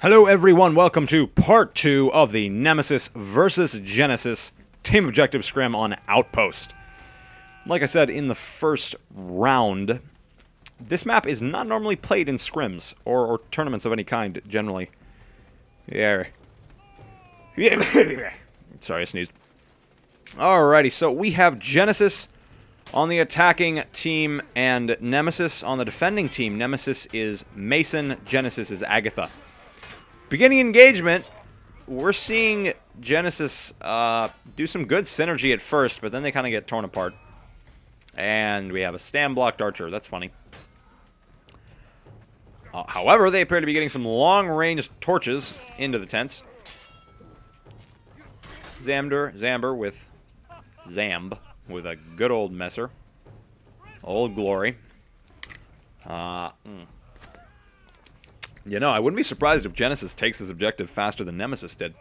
Hello everyone, welcome to part 2 of the Nemesis versus Genesis Team Objective Scrim on Outpost. Like I said in the first round, this map is not normally played in scrims or tournaments of any kind, generally. Yeah. Sorry, I sneezed. Alrighty, so we have Genesis on the attacking team and Nemesis on the defending team. Nemesis is Mason, Genesis is Agatha. Beginning engagement, we're seeing Genesis do some good synergy at first, but then they kind of get torn apart. And we have a stand-blocked archer. That's funny. However, they appear to be getting some long-range torches into the tents. Zamber with Zamb with a good old messer. Old glory. You know, I wouldn't be surprised if Genesis takes this objective faster than Nemesis did.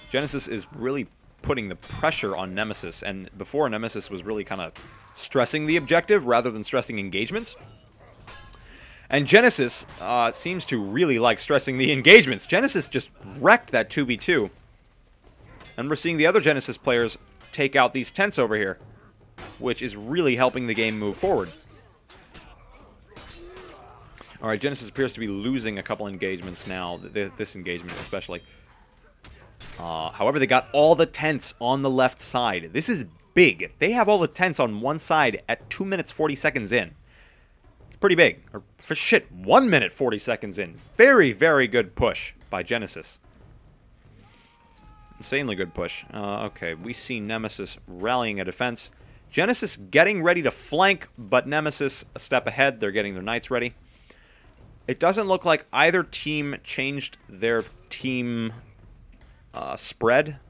Genesis is really putting the pressure on Nemesis, and before Nemesis was really kind of stressing the objective rather than stressing engagements. And Genesis seems to really like stressing the engagements. Genesis just wrecked that 2v2. And we're seeing the other Genesis players take out these tents over here, which is really helping the game move forward. Alright, Genesis appears to be losing a couple engagements now, this engagement especially. However, they got all the tents on the left side. This is big. They have all the tents on one side at 2 minutes 40 seconds in. It's pretty big. Or, for shit, 1 minute 40 seconds in. Very, very good push by Genesis. Insanely good push. Okay, we see Nemesis rallying a defense. Genesis getting ready to flank, but Nemesis a step ahead. They're getting their knights ready. It doesn't look like either team changed their team spread.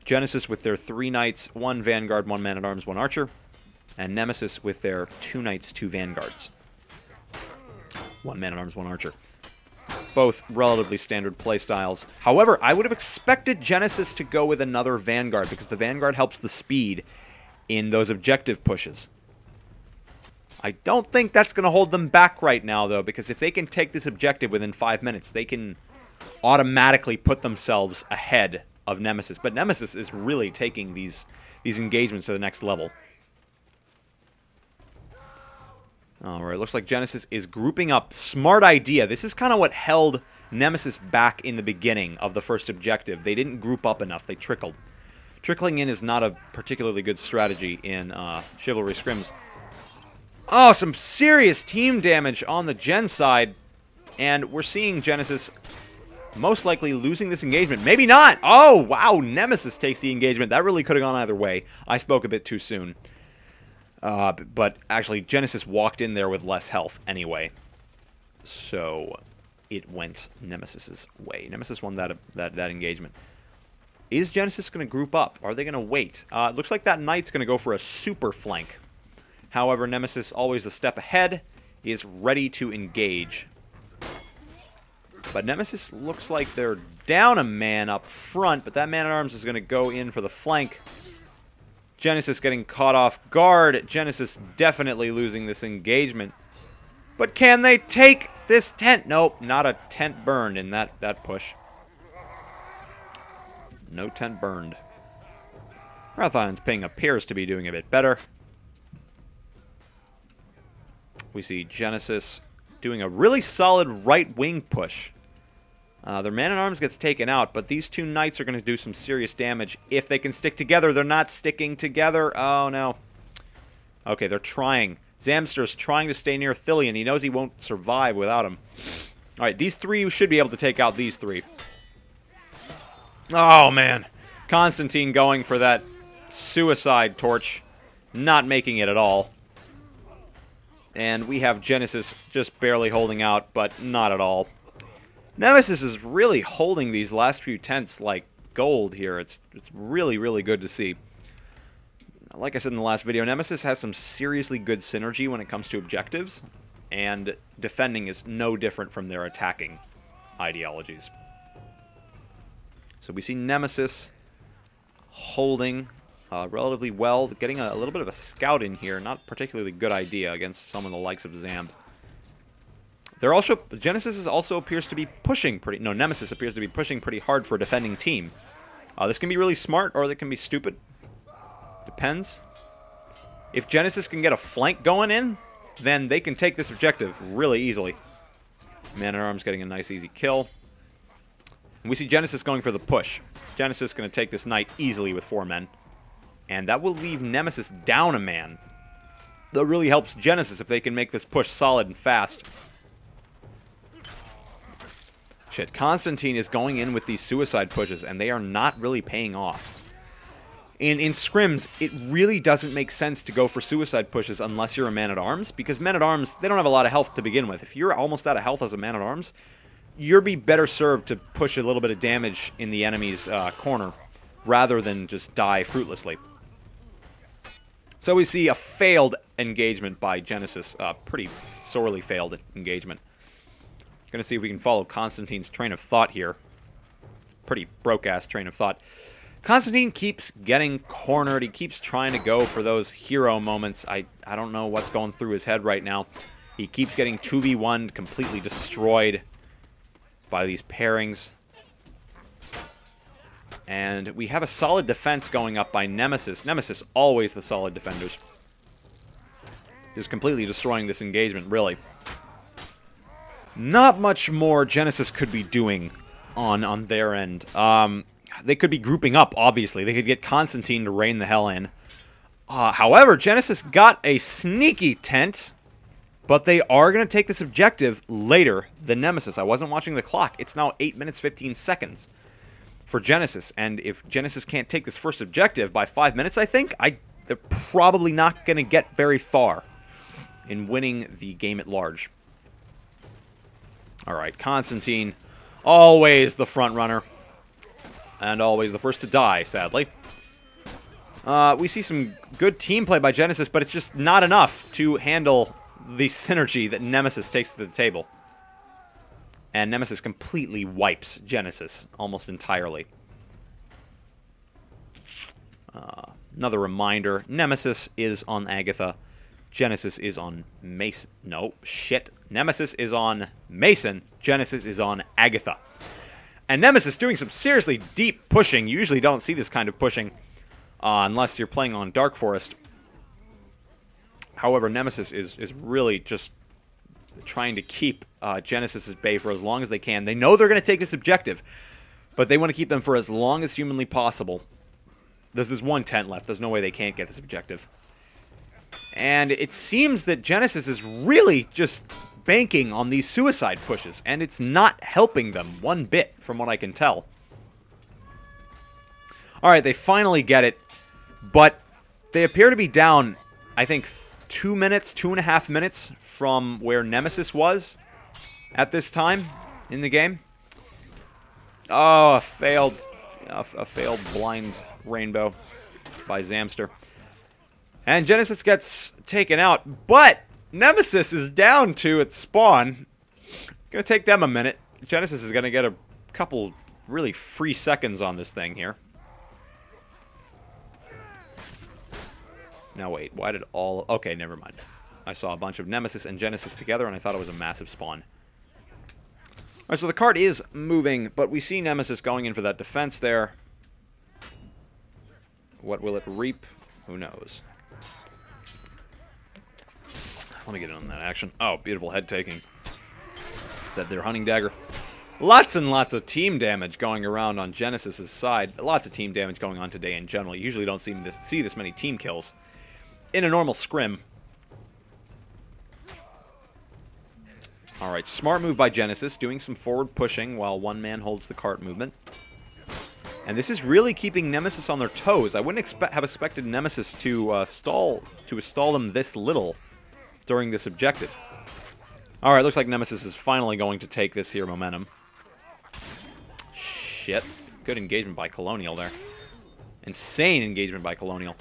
Genesis with their 3 knights, 1 vanguard, 1 man-at-arms, 1 archer. And Nemesis with their 2 knights, 2 vanguards. 1 man-at-arms, 1 archer. Both relatively standard playstyles. However, I would have expected Genesis to go with another vanguard, because the vanguard helps the speed in those objective pushes. I don't think that's going to hold them back right now, though, because if they can take this objective within 5 minutes, they can automatically put themselves ahead of Nemesis. But Nemesis is really taking these engagements to the next level. Alright, looks like Genesis is grouping up. Smart idea. This is kind of what held Nemesis back in the beginning of the first objective. They didn't group up enough. They trickled. Trickling in is not a particularly good strategy in Chivalry scrims. Oh, some serious team damage on the Gen side. And we're seeing Genesis most likely losing this engagement. Maybe not! Oh, wow! Nemesis takes the engagement. That really could have gone either way. I spoke a bit too soon. But actually, Genesis walked in there with less health anyway. So, it went Nemesis's way. Nemesis won that engagement. Is Genesis going to group up? Are they going to wait? It looks like that knight's going to go for a super flank. However, Nemesis, always a step ahead, is ready to engage. But Nemesis looks like they're down a man up front, but that man-at-arms is going to go in for the flank. Genesis getting caught off guard. Genesis definitely losing this engagement. But can they take this tent? Nope, not a tent burned in that push. No tent burned. Marathon's ping appears to be doing a bit better. We see Genesis doing a really solid right wing push. Their man-at-arms gets taken out, but these 2 knights are going to do some serious damage if they can stick together. They're not sticking together. Oh, no. Okay, they're trying. Zamster's trying to stay near Thillian. He knows he won't survive without him. All right, these 3 should be able to take out these 3. Oh, man. Constantine going for that suicide torch. Not making it at all. And we have Genesis just barely holding out, but not at all. Nemesis is really holding these last few tents like gold here. It's really, really good to see. Like I said in the last video, Nemesis has some seriously good synergy when it comes to objectives, and defending is no different from their attacking ideologies. So we see Nemesis holding relatively well, getting a little bit of a scout in here. Not particularly good idea against someone the likes of Zamb. Genesis also appears to be pushing pretty... No, Nemesis appears to be pushing pretty hard for a defending team. This can be really smart, or they can be stupid. Depends. If Genesis can get a flank going in, then they can take this objective really easily. Man-at-Arms getting a nice, easy kill. And we see Genesis going for the push. Genesis going to take this knight easily with 4 men. And that will leave Nemesis down a man. That really helps Genesis if they can make this push solid and fast. Shit, Constantine is going in with these suicide pushes, and they are not really paying off. In scrims, it really doesn't make sense to go for suicide pushes unless you're a man-at-arms, because men-at-arms, they don't have a lot of health to begin with. If you're almost out of health as a man-at-arms, you'll be better served to push a little bit of damage in the enemy's corner, rather than just die fruitlessly. So we see a failed engagement by Genesis, pretty sorely failed engagement. Gonna see if we can follow Constantine's train of thought here. It's a pretty broke-ass train of thought. Constantine keeps getting cornered. He keeps trying to go for those hero moments. I don't know what's going through his head right now. He keeps getting 2v1'd, completely destroyed by these pairings. And we have a solid defense going up by Nemesis. Nemesis, always the solid defenders. Just completely destroying this engagement, really. Not much more Genesis could be doing on their end. They could be grouping up, obviously. They could get Constantine to rein the hell in. However, Genesis got a sneaky tent, but they are going to take this objective later than Nemesis. I wasn't watching the clock. It's now 8 minutes, 15 seconds for Genesis. And if Genesis can't take this first objective by 5 minutes, I think, they're probably not going to get very far in winning the game at large. Alright, Constantine, always the front runner. And always the first to die, sadly. We see some good team play by Genesis, but it's just not enough to handle the synergy that Nemesis takes to the table. And Nemesis completely wipes Genesis almost entirely. Another reminder, Nemesis is on Agatha. Genesis is on Mason. No, shit. Nemesis is on Mason. Genesis is on Agatha. And Nemesis doing some seriously deep pushing. You usually don't see this kind of pushing unless you're playing on Dark Forest. However, Nemesis is really just trying to keep Genesis at bay for as long as they can. They know they're going to take this objective, but they want to keep them for as long as humanly possible. There's this one tent left. There's no way they can't get this objective. And it seems that Genesis is really just banking on these suicide pushes, and it's not helping them one bit, from what I can tell. Alright, they finally get it, but they appear to be down, I think, 2 minutes, 2.5 minutes from where Nemesis was at this time in the game. Oh, a failed blind rainbow by Zamster. And Genesis gets taken out, but Nemesis is down 2 at spawn. Gonna take them a minute. Genesis is gonna get a couple really free seconds on this thing here. Now wait, why did all... Okay, never mind. I saw a bunch of Nemesis and Genesis together, and I thought it was a massive spawn. Alright, so the card is moving, but we see Nemesis going in for that defense there. What will it reap? Who knows? Let me get in on that action. Oh, beautiful head taking. That their hunting dagger. Lots and lots of team damage going around on Genesis' side. Lots of team damage going on today in general. You usually don't see this many team kills in a normal scrim. Alright, smart move by Genesis, doing some forward pushing while one man holds the cart movement. And this is really keeping Nemesis on their toes. I wouldn't have expected Nemesis to stall them this little during this objective. Alright, looks like Nemesis is finally going to take this here momentum. Shit. Good engagement by Colonial there. Insane engagement by Colonial.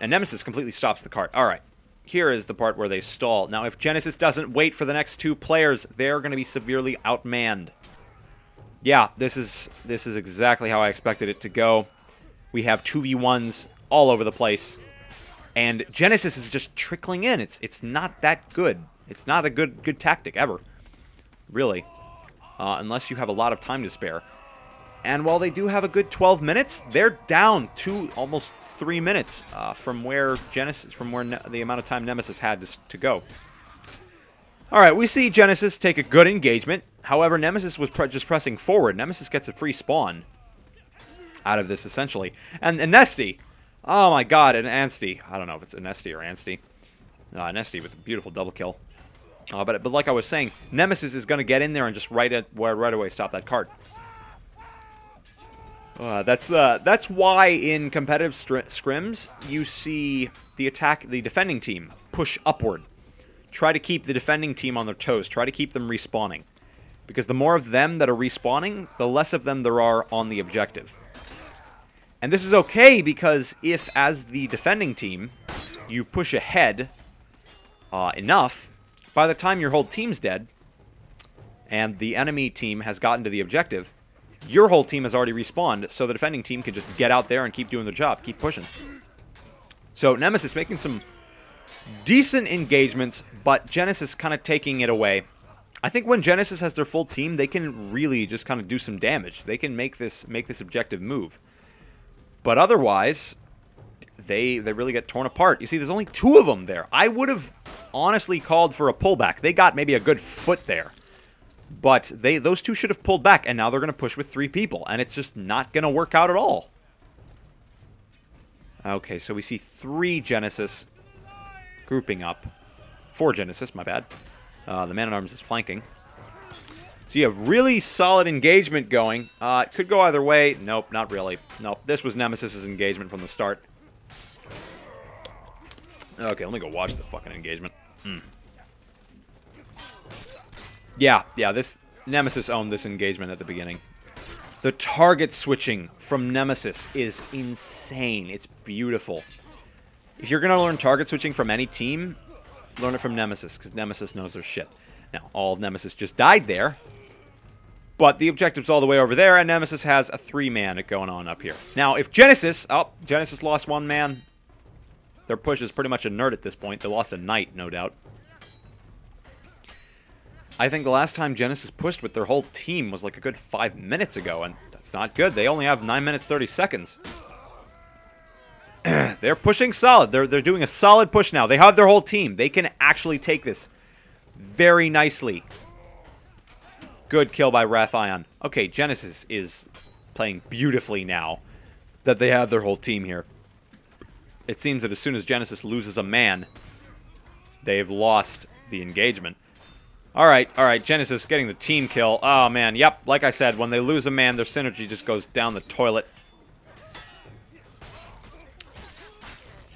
And Nemesis completely stops the cart. Alright. Here is the part where they stall. Now, if Genesis doesn't wait for the next 2 players, they're going to be severely outmanned. Yeah, this is exactly how I expected it to go. We have 2v1s all over the place. And Genesis is just trickling in. It's not that good. It's not a good tactic ever. really, unless you have a lot of time to spare. And while they do have a good 12 minutes, they're down to almost 3 minutes from where the amount of time Nemesis had to go. All right, we see Genesis take a good engagement. However, Nemesis was just pressing forward. Nemesis gets a free spawn out of this, essentially. And Nesty, oh my god, an Ansty. I don't know if it's a Nesty or Ansty. Nesty with a beautiful double kill. But like I was saying, Nemesis is going to get in there and just right away stop that cart. That's why in competitive scrims you see the defending team push upward. Try to keep the defending team on their toes. Try to keep them respawning. Because the more of them that are respawning, the less of them there are on the objective. And this is okay because if, as the defending team, you push ahead enough, by the time your whole team's dead, and the enemy team has gotten to the objective, your whole team has already respawned, so the defending team can just get out there and keep doing their job, keep pushing. So Nemesis making some decent engagements, but Genesis kind of taking it away. I think when Genesis has their full team, they can really just kind of do some damage. They can make this objective move. But otherwise, they really get torn apart. You see, there's only 2 of them there. I would have honestly called for a pullback. They got maybe a good foot there. But those 2 should have pulled back, and now they're going to push with 3 people, and it's just not going to work out at all. Okay, so we see 3 Genesis grouping up. 4 Genesis, my bad. The Man-at-Arms is flanking. So you have really solid engagement going. It could go either way. Nope, not really. Nope, this was Nemesis's engagement from the start. Okay, let me go watch the fucking engagement. Yeah, this Nemesis owned this engagement at the beginning. The target switching from Nemesis is insane. It's beautiful. If you're going to learn target switching from any team, learn it from Nemesis, because Nemesis knows their shit. Now, all of Nemesis just died there, but the objective's all the way over there, and Nemesis has a 3-man going on up here. Now, if Genesis... Oh, Genesis lost 1 man. Their push is pretty much a nerd at this point. They lost a knight, no doubt. I think the last time Genesis pushed with their whole team was like a good 5 minutes ago, and that's not good. They only have 9 minutes 30 seconds. They're pushing solid. They're doing a solid push now. They have their whole team. They can actually take this very nicely. Good kill by Rathion. Okay, Genesis is playing beautifully now that they have their whole team here. It seems that as soon as Genesis loses a man, they've lost the engagement. Alright, Genesis getting the team kill. Oh, man, yep, like I said, when they lose a man, their synergy just goes down the toilet.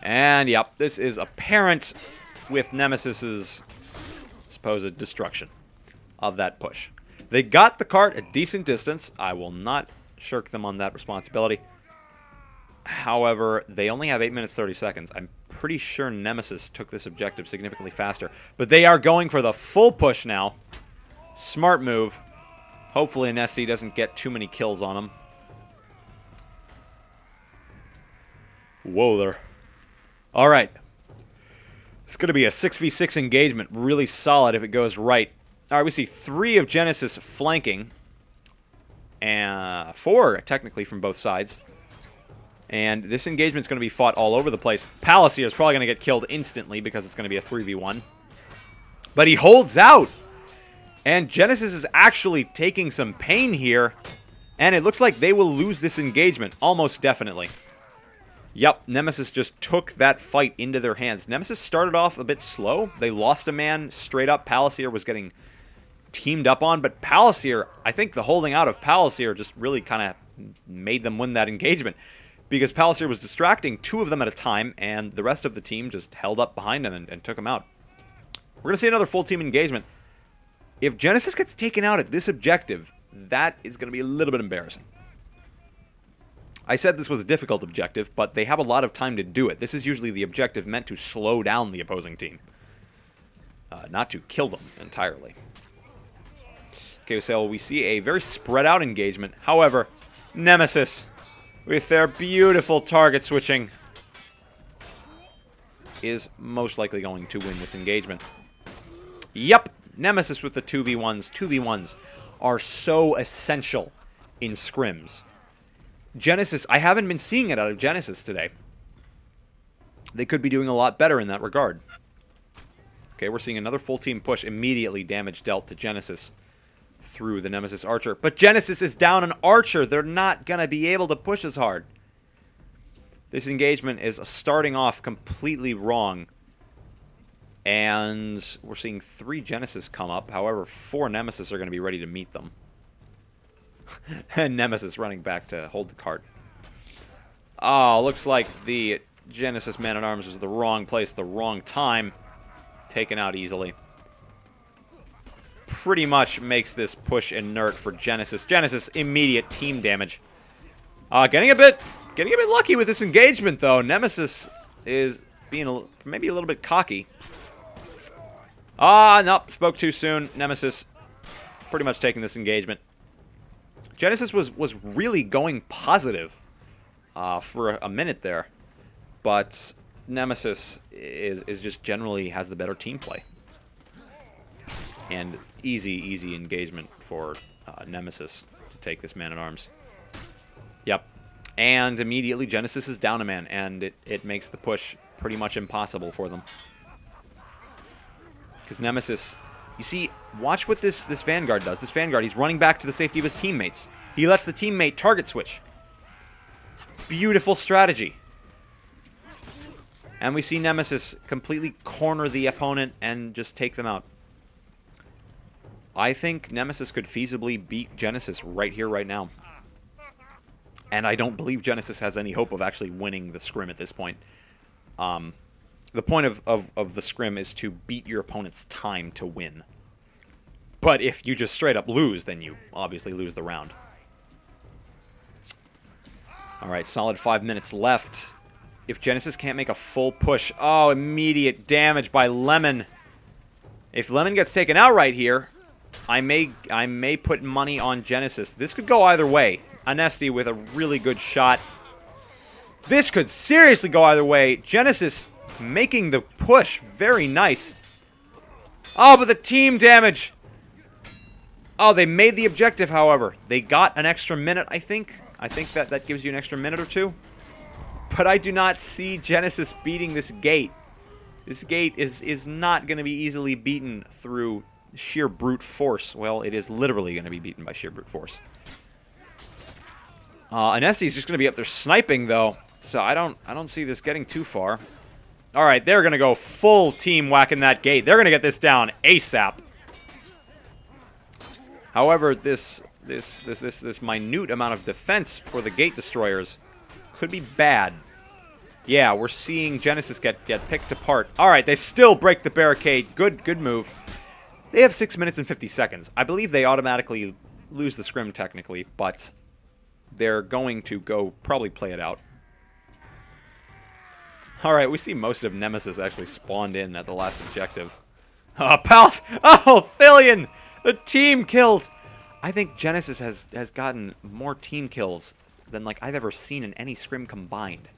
And, yep, this is apparent with Nemesis's supposed destruction of that push. They got the cart a decent distance. I will not shirk them on that responsibility. However, they only have 8 minutes 30 seconds. I'm pretty sure Nemesis took this objective significantly faster. But they are going for the full push now. Smart move. Hopefully Nesty doesn't get too many kills on him. Whoa there. Alright. It's going to be a 6v6 engagement. Really solid if it goes right. Alright, we see 3 of Genesis flanking. And 4, technically, from both sides. And this engagement is going to be fought all over the place. Palacier is probably going to get killed instantly because it's going to be a 3v1. But he holds out. And Genesis is actually taking some pain here. And it looks like they will lose this engagement. Almost definitely. Yep, Nemesis just took that fight into their hands. Nemesis started off a bit slow. They lost a man straight up. Palacier was getting teamed up on. But Palacier, I think the holding out of Palacier just really kind of made them win that engagement. Because Palacier was distracting 2 of them at a time, and the rest of the team just held up behind him and took him out. We're going to see another full team engagement. If Genesis gets taken out at this objective, that is going to be a little bit embarrassing. I said this was a difficult objective, but they have a lot of time to do it. This is usually the objective meant to slow down the opposing team. Not to kill them entirely. Okay, so we see a very spread out engagement. However, Nemesis, with their beautiful target switching, is most likely going to win this engagement. Yep, Nemesis with the 2v1s. 2v1s are so essential in scrims. Genesis, I haven't been seeing it out of Genesis today. They could be doing a lot better in that regard. Okay, we're seeing another full team push. Immediately damage dealt to Genesis through the Nemesis Archer. But Genesis is down an Archer. They're not going to be able to push as hard. This engagement is starting off completely wrong. And we're seeing 3 Genesis come up. However, 4 Nemesis are going to be ready to meet them. And Nemesis running back to hold the cart. Oh, looks like the Genesis Man-at-Arms was the wrong place, the wrong time. Taken out easily. Pretty much makes this push inert for Genesis. Genesis, immediate team damage. Getting a bit lucky with this engagement, though. Nemesis is being maybe a little bit cocky. Nope, spoke too soon. Nemesis pretty much taking this engagement. Genesis was really going positive for a minute there. But Nemesis is just generally has the better team play. And easy engagement for Nemesis to take this Man-at-Arms. Yep. And immediately Genesis is down a man, and it makes the push pretty much impossible for them. Because Nemesis, you see, watch what this Vanguard does. This Vanguard, he's running back to the safety of his teammates. He lets the teammate target switch. Beautiful strategy. And we see Nemesis completely corner the opponent and just take them out. I think Nemesis could feasibly beat Genesis right here, right now. And I don't believe Genesis has any hope of actually winning the scrim at this point. The point of the scrim is to beat your opponent's time to win. But if you just straight up lose, then you obviously lose the round. Alright, solid 5 minutes left. If Genesis can't make a full push... Oh, immediate damage by Lemon. If Lemon gets taken out right here, I may put money on Genesis. This could go either way. Anesti with a really good shot. This could seriously go either way. Genesis making the push. Very nice. Oh, but the team damage. Oh, they made the objective, however. They got an extra minute, I think. I think that gives you an extra minute or two. But I do not see Genesis beating this gate. This gate is not going to be easily beaten through sheer brute force. Well, it is literally going to be beaten by sheer brute force. Anesti is just going to be up there sniping, though. So I don't see this getting too far. All right, they're going to go full team whacking that gate. They're going to get this down ASAP. However, this minute amount of defense for the gate destroyers could be bad. Yeah, we're seeing Genesis get picked apart. All right, they still break the barricade. Good move. They have 6 minutes and 50 seconds. I believe they automatically lose the scrim technically, but they're going to go probably play it out. All right, we see most of Nemesis actually spawned in at the last objective. Pals! Oh, Thillion! The team kills! I think Genesis has gotten more team kills than like I've ever seen in any scrim combined.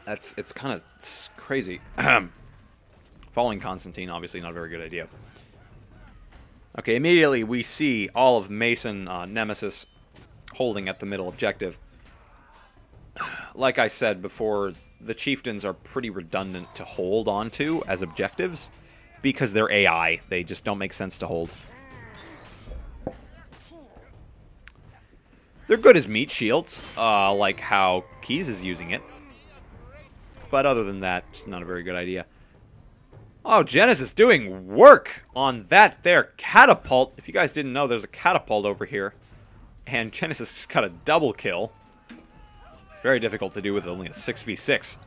It's kind of crazy. Following Constantine, obviously not a very good idea. Okay, immediately we see all of Mason Nemesis holding at the middle objective. Like I said before, the Chieftains are pretty redundant to hold onto as objectives because they're AI. They just don't make sense to hold. They're good as meat shields, like how Keys is using it. But other than that, it's not a very good idea. Oh, Genesis doing work on that there catapult. If you guys didn't know, there's a catapult over here. And Genesis just got a double kill. Very difficult to do with only a 6v6.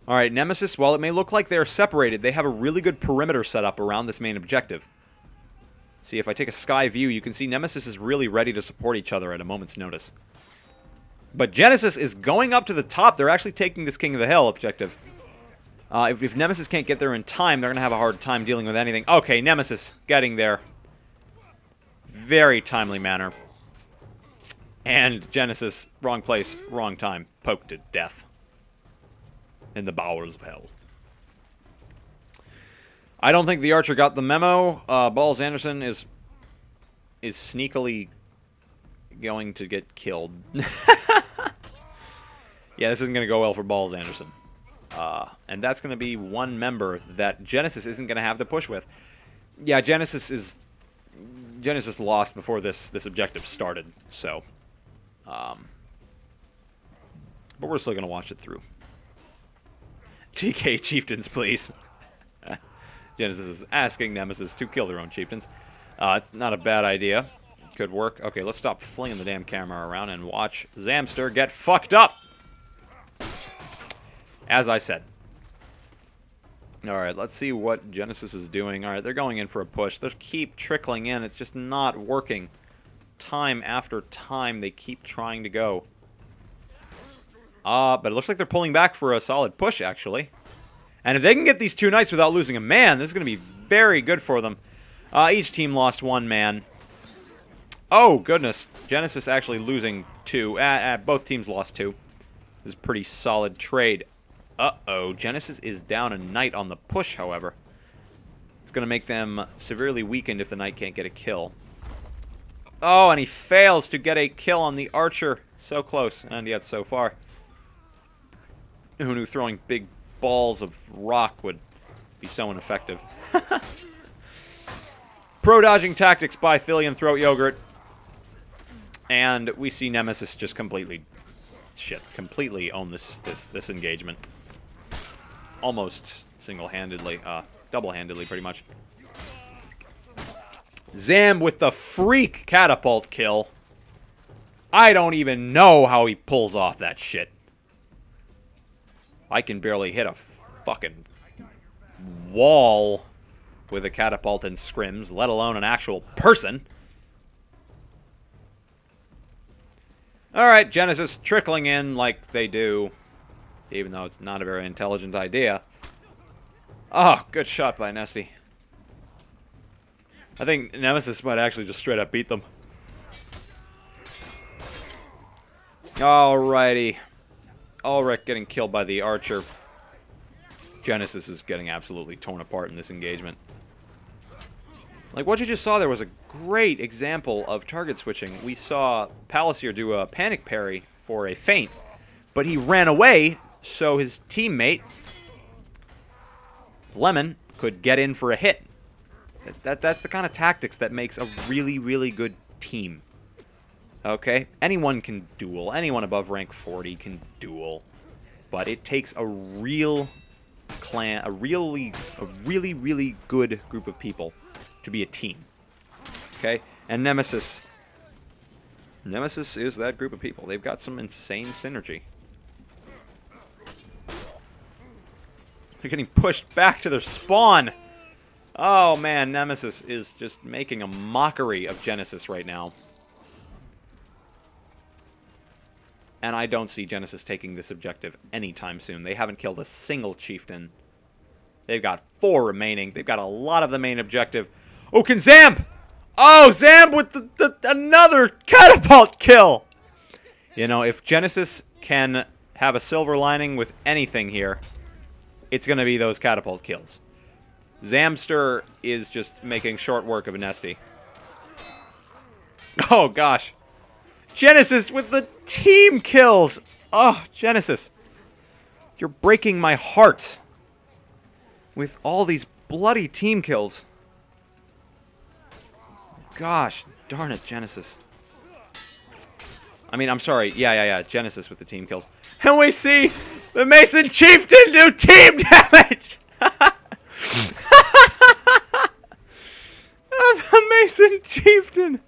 Alright, Nemesis, while it may look like they're separated, they have a really good perimeter set up around this main objective. See, if I take a sky view, you can see Nemesis is really ready to support each other at a moment's notice. But Genesis is going up to the top. They're actually taking this King of the Hill objective. If Nemesis can't get there in time, they're going to have a hard time dealing with anything. Okay, Nemesis getting there. Very timely manner. And Genesis, wrong place, wrong time. Poked to death. in the bowels of hell. I don't think the archer got the memo. Balls Anderson is sneakily going to get killed. Yeah, this isn't going to go well for Balls Anderson. And that's going to be one member that Genesis isn't going to have to push with. Yeah, Genesis lost before this objective started, so... but we're still going to watch it through. TK Chieftains, please. Genesis is asking Nemesis to kill their own chieftains. It's not a bad idea. Could work. Okay, let's stop flinging the damn camera around and watch Zamster get fucked up! As I said. Alright, let's see what Genesis is doing. Alright, they're going in for a push. They keep trickling in. It's just not working. Time after time, they keep trying to go. But it looks like they're pulling back for a solid push, actually. And if they can get these 2 knights without losing a man, this is going to be very good for them. Each team lost 1 man. Oh, goodness. Genesis actually losing 2. Both teams lost 2. This is a pretty solid trade. Uh-oh. Genesis is down a knight on the push, however. It's going to make them severely weakened if the knight can't get a kill. Oh, and he fails to get a kill on the archer. So close, and yet so far. Who knew throwing big balls of rock would be so ineffective? Pro-dodging tactics by Thillian Throat Yogurt. And we see Nemesis just completely own this engagement. Almost single-handedly, double-handedly, pretty much. Zam with the freak catapult kill. I don't even know how he pulls off that shit. I can barely hit a fucking wall with a catapult and scrims, let alone an actual person. Alright, Genesis trickling in like they do, even though it's not a very intelligent idea. Oh, good shot by Nesty. I think Nemesis might actually just straight up beat them. Alrighty. Ulrich getting killed by the archer. Genesis is getting absolutely torn apart in this engagement. Like, what you just saw there was a great example of target switching. We saw Palliser do a panic parry for a feint, but he ran away so his teammate, Lemon, could get in for a hit. That's the kind of tactics that makes a really, really good team. Okay? Anyone can duel. Anyone above rank 40 can duel. But it takes a real clan, a really, really good group of people to be a team. Okay? And Nemesis is that group of people. They've got some insane synergy. They're getting pushed back to their spawn. Oh man, Nemesis is just making a mockery of Genesis right now. And I don't see Genesis taking this objective anytime soon. They haven't killed a single chieftain. They've got 4 remaining. They've got a lot of the main objective. Oh, can Zamb! Oh, Zamb with another catapult kill! You know, if Genesis can have a silver lining with anything here, it's going to be those catapult kills. Zamster is just making short work of a Nesty. Oh, gosh. Genesis with the team kills! Oh, Genesis. You're breaking my heart. With all these bloody team kills. Gosh, darn it, Genesis. I mean, I'm sorry. Yeah. Genesis with the team kills. And we see the Mason Chieftain do team damage! The Mason Chieftain!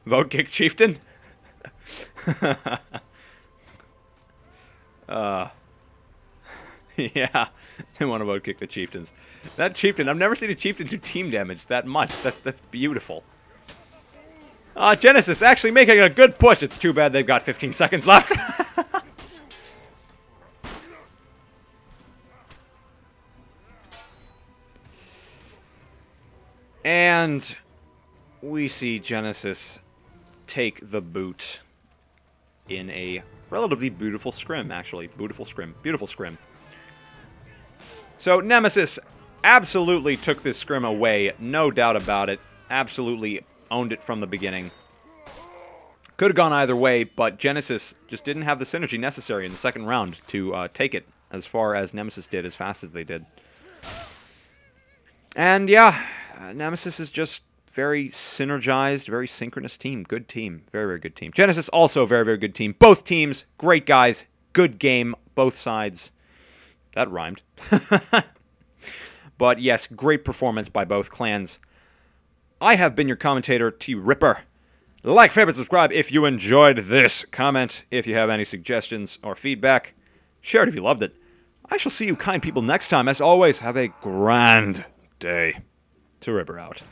Vote kick Chieftain? Yeah, they want to vote kick the Chieftains. That Chieftain, I've never seen a Chieftain do team damage that much. That's beautiful. Genesis actually making a good push. It's too bad they've got 15 seconds left. And we see Genesis take the boot in a relatively beautiful scrim, actually. Beautiful scrim. Beautiful scrim. So, Nemesis absolutely took this scrim away. No doubt about it. Absolutely owned it from the beginning. Could have gone either way, but Genesis just didn't have the synergy necessary in the second round to take it as far as Nemesis did, as fast as they did. And yeah, Nemesis is just very synergized, very synchronous team. Good team. Very, very good team. Genesis also a very, very good team. Both teams, great guys. Good game, both sides. That rhymed. But yes, great performance by both clans. I have been your commentator, T. Ripper. Like, favorite, subscribe if you enjoyed this. Comment if you have any suggestions or feedback. Share it if you loved it. I shall see you kind people next time. As always, have a grand day. T. Ripper out.